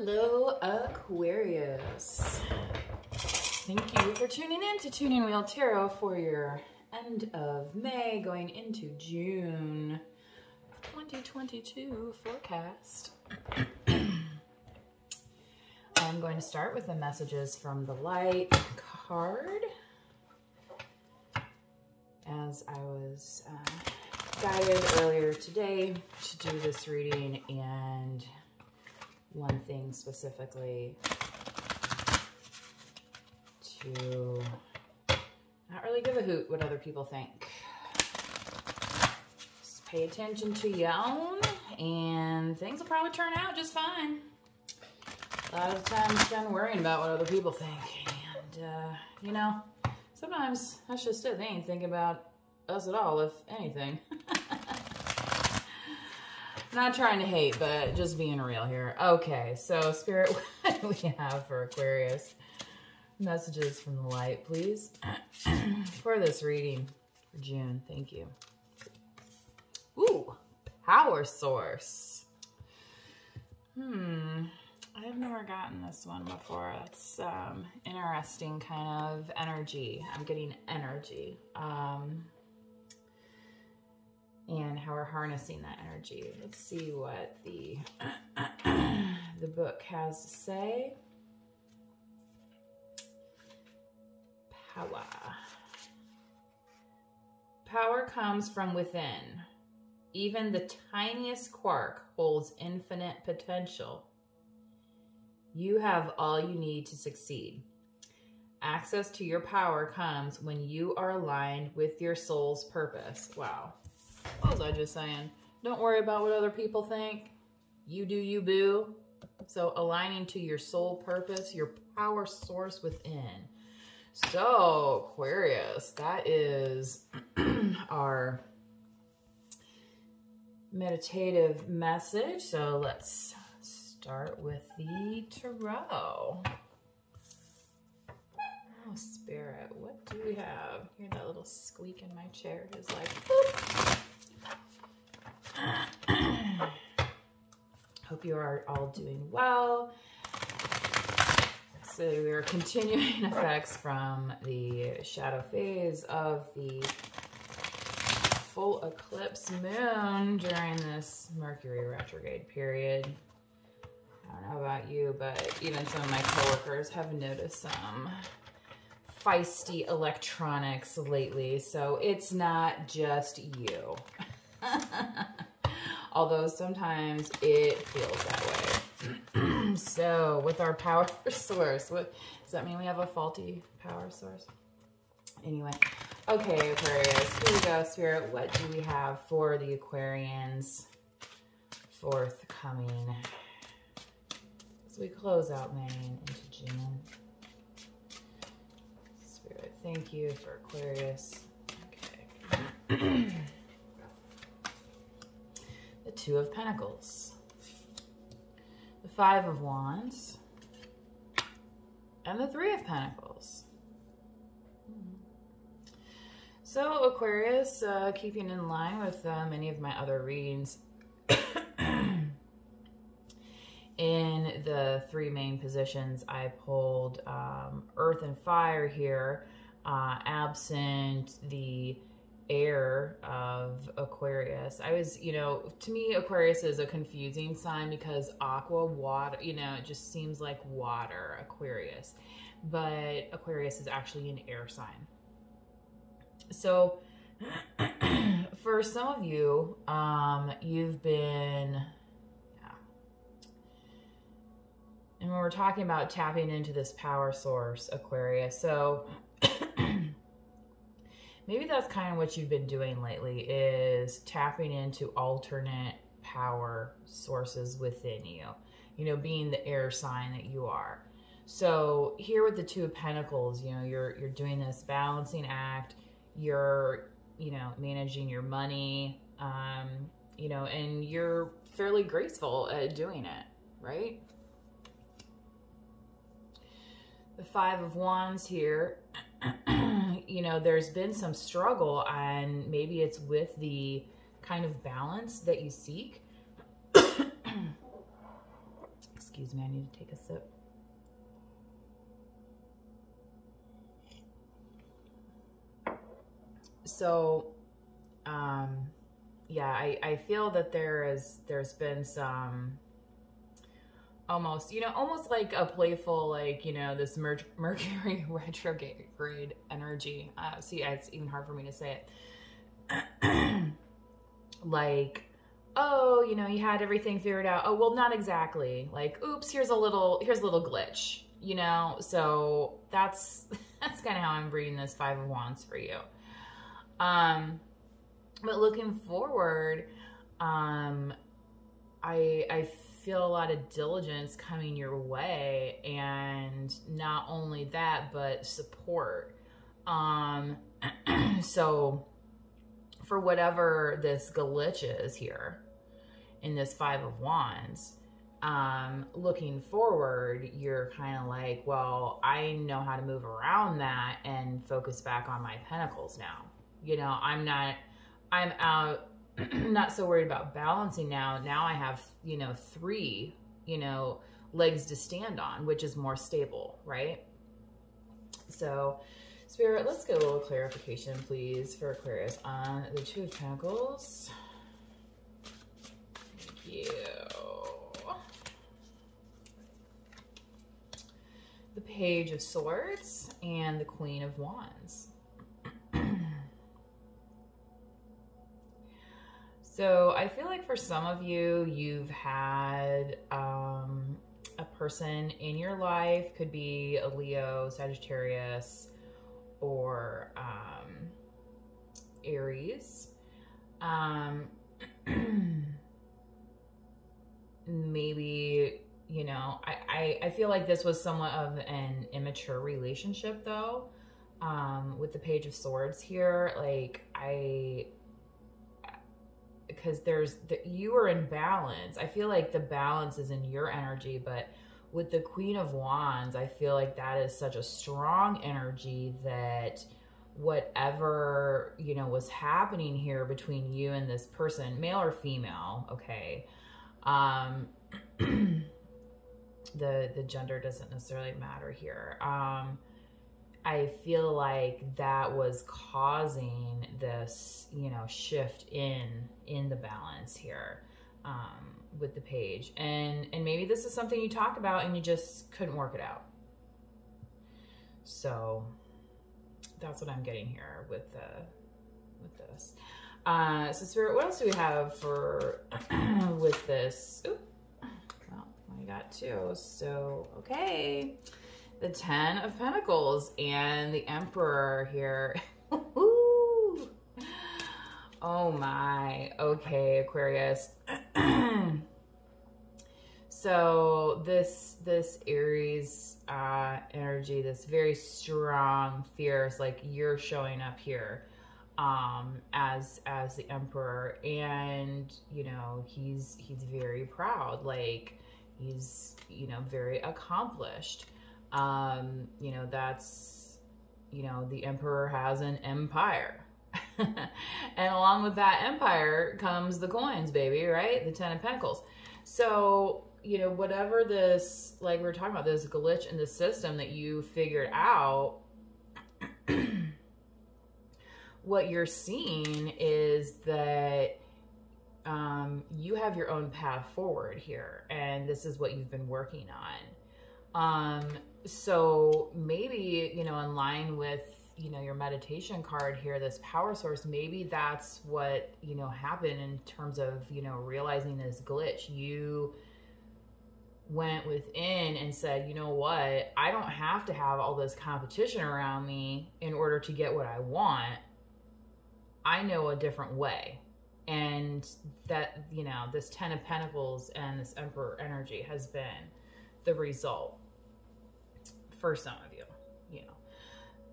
Hello, Aquarius. Thank you for tuning in to Tuning Wheel Tarot for your end of May going into June 2022 forecast. I'm going to start with the messages from the light card, as I was guided earlier today to do this reading, and one thing specifically to not really give a hoot what other people think. Just pay attention to your own and things will probably turn out just fine. A lot of the time spent worrying about what other people think, and you know, sometimes that's just it. They ain't thinking about us at all, if anything. Not trying to hate, but just being real here. Okay, so Spirit, what do we have for Aquarius? Messages from the light, please, for this reading for June. Thank you. Ooh, power source. I've never gotten this one before. That's interesting kind of energy. I'm getting energy. And how we're harnessing that energy. Let's see what the the book has to say. Power. Power comes from within. Even the tiniest quark holds infinite potential. You have all you need to succeed. Access to your power comes when you are aligned with your soul's purpose. Wow. What was I just saying? Don't worry about what other people think. You do you, boo. So aligning to your soul purpose, your power source within. So Aquarius, that is our meditative message. So let's start with the tarot. Oh, Spirit, what do we have? Hear that little squeak in my chair? It's like, boop. Hope you are all doing well. So we are continuing effects from the shadow phase of the full eclipse moon during this Mercury retrograde period. I don't know about you, but even some of my coworkers have noticed some feisty electronics lately, so it's not just you. Although sometimes it feels that way. So with our power source, what does that mean? We have a faulty power source? Anyway, okay, Aquarius, here we go. Spirit, what do we have for the Aquarians forthcoming as we close out May into June? Spirit, thank you for Aquarius. Okay. The Two of Pentacles, the Five of Wands, and the Three of Pentacles. So Aquarius, keeping in line with many of my other readings, in the three main positions, I pulled Earth and Fire here, absent the air of Aquarius. I was, you know, to me, Aquarius is a confusing sign because aqua, water, you know, it just seems like water, Aquarius. But Aquarius is actually an air sign. So for some of you, you've been, yeah. And when we're talking about tapping into this power source, Aquarius, so maybe that's kind of what you've been doing lately, is tapping into alternate power sources within you. You know, being the air sign that you are. So here with the Two of Pentacles, you know, you're doing this balancing act. You're, you know, managing your money, you know, and you're fairly graceful at doing it, right? The Five of Wands here. You know, there's been some struggle, and maybe it's with the kind of balance that you seek. Excuse me, I need to take a sip. So, yeah, I feel that there's been some almost, you know, almost like a playful, like, you know, this Mercury retrograde energy. See, it's even hard for me to say it. Like, oh, you know, you had everything figured out. Oh, well, not exactly. Like, oops, here's a little glitch, you know? So that's kind of how I'm reading this Five of Wands for you. But looking forward, I feel a lot of diligence coming your way, and not only that, but support. So for whatever this glitch is here in this Five of Wands, looking forward, you're kind of like, well, I know how to move around that and focus back on my pentacles now. You know, I'm out, not so worried about balancing now. Now I have, you know, 3, you know, legs to stand on, which is more stable, right? So, Spirit, let's get a little clarification, please, for Aquarius on the Two of Pentacles. Thank you. The Page of Swords and the Queen of Wands. So I feel like for some of you, you've had a person in your life, could be a Leo, Sagittarius, or Aries. Maybe, you know, I feel like this was somewhat of an immature relationship, though, with the Page of Swords here. Like, because you are in balance. I feel like the balance is in your energy, but with the Queen of Wands, I feel like that is such a strong energy that whatever, you know, was happening here between you and this person, male or female, okay, the gender doesn't necessarily matter here. I feel like that was causing this, you know, shift in the balance here, with the Page. And maybe this is something you talked about and you just couldn't work it out. So that's what I'm getting here with this. So Spirit, what else do we have for with this? Oop. Well, I got 2. So, okay. The 10 of Pentacles and the Emperor here. Oh my. Okay, Aquarius. So this Aries energy, this very strong, fierce, like you're showing up here as the Emperor, and you know, he's very proud, like he's, you know, very accomplished. You know, that's, you know, the Emperor has an empire. And along with that empire comes the coins, baby, right? The 10 of Pentacles. So, you know, whatever this, like we were talking about, this glitch in the system that you figured out, what you're seeing is that you have your own path forward here, and this is what you've been working on. So maybe, you know, in line with, you know, your meditation card here, this power source, maybe that's what, you know, happened in terms of, you know, realizing this glitch. You went within and said, you know what, I don't have to have all this competition around me in order to get what I want. I know a different way. And that, you know, this 10 of Pentacles and this Emperor energy has been the result for some of you. You know,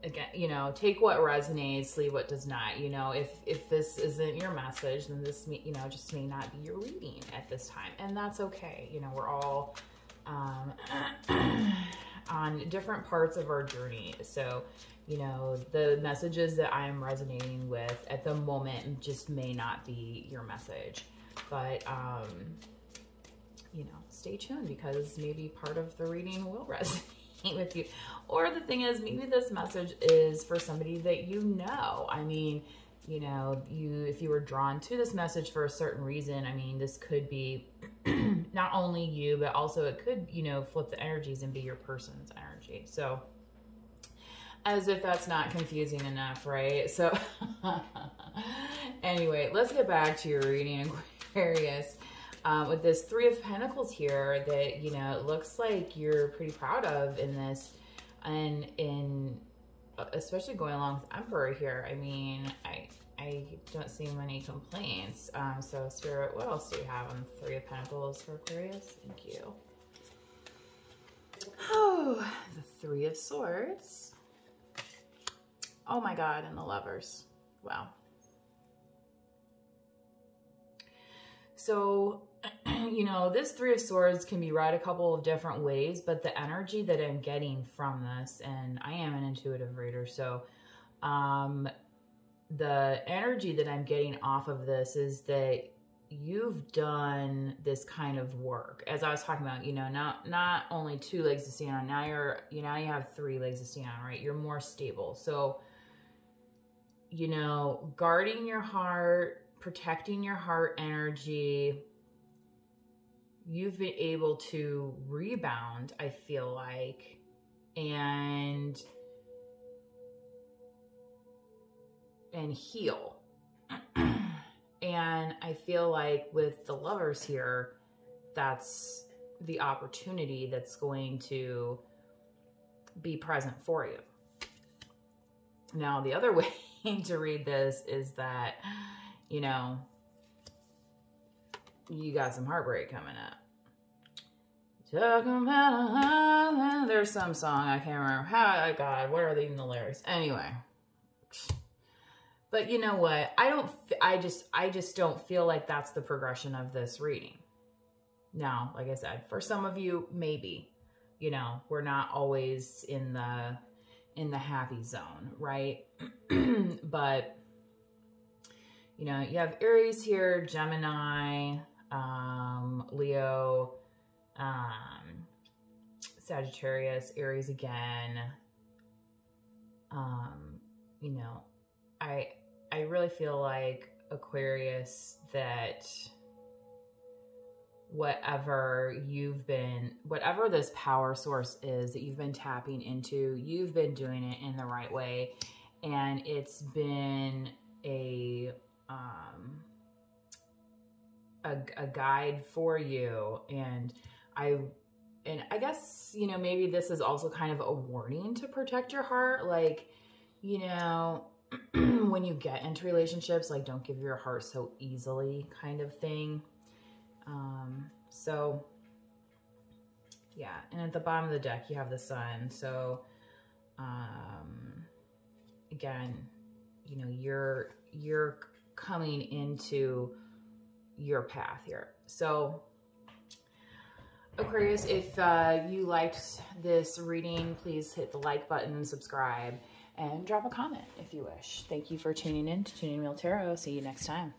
again, you know, take what resonates, leave what does not. You know, if this isn't your message, then this, you know, just may not be your reading at this time, and that's okay. You know, we're all on different parts of our journey. So, you know, the messages that I am resonating with at the moment just may not be your message, but you know, stay tuned, because maybe part of the reading will resonate with you. Or the thing is, maybe this message is for somebody that you know. I mean, you know, if you were drawn to this message for a certain reason, I mean, this could be not only you, but also it could, you know, flip the energies and be your person's energy. So, as if that's not confusing enough, right? So, anyway, let's get back to your reading, Aquarius. With this Three of Pentacles here that, you know, it looks like you're pretty proud of in this, and especially going along with Emperor here. I mean, I don't see many complaints. So Spirit, what else do you have on Three of Pentacles for Aquarius? Thank you. Oh, the Three of Swords. Oh my God, and the Lovers. Wow. So, you know, this Three of Swords can be read a couple of different ways, but the energy that I'm getting from this, and I am an intuitive reader, so the energy that I'm getting off of this is that you've done this kind of work. As I was talking about, you know, not only 2 legs to stand on, now you have 3 legs to stand on, right? You're more stable. So, you know, guarding your heart, protecting your heart energy, you've been able to rebound, I feel like, and heal. And I feel like with the Lovers here, that's the opportunity that's going to be present for you. Now, the other way to read this is that, you know, you got some heartbreak coming up. Talking about, there's some song, I can't remember. God, what are even the lyrics? Anyway. But you know what? I just don't feel like that's the progression of this reading. Now, like I said, for some of you, maybe, you know, we're not always in the happy zone, right? But, you know, you have Aries here, Gemini, Leo, Sagittarius, Aries again. You know, I really feel like, Aquarius, that whatever this power source is that you've been tapping into, you've been doing it in the right way. And it's been a guide for you. And I guess, you know, maybe this is also kind of a warning to protect your heart. Like, you know, when you get into relationships, like, don't give your heart so easily, kind of thing. So yeah. And at the bottom of the deck, you have the Sun. So, again, you know, you're coming into your path here. So Aquarius, if you liked this reading, please hit the like button, subscribe, and drop a comment if you wish. Thank you for tuning in to Tuning Real Tarot. See you next time.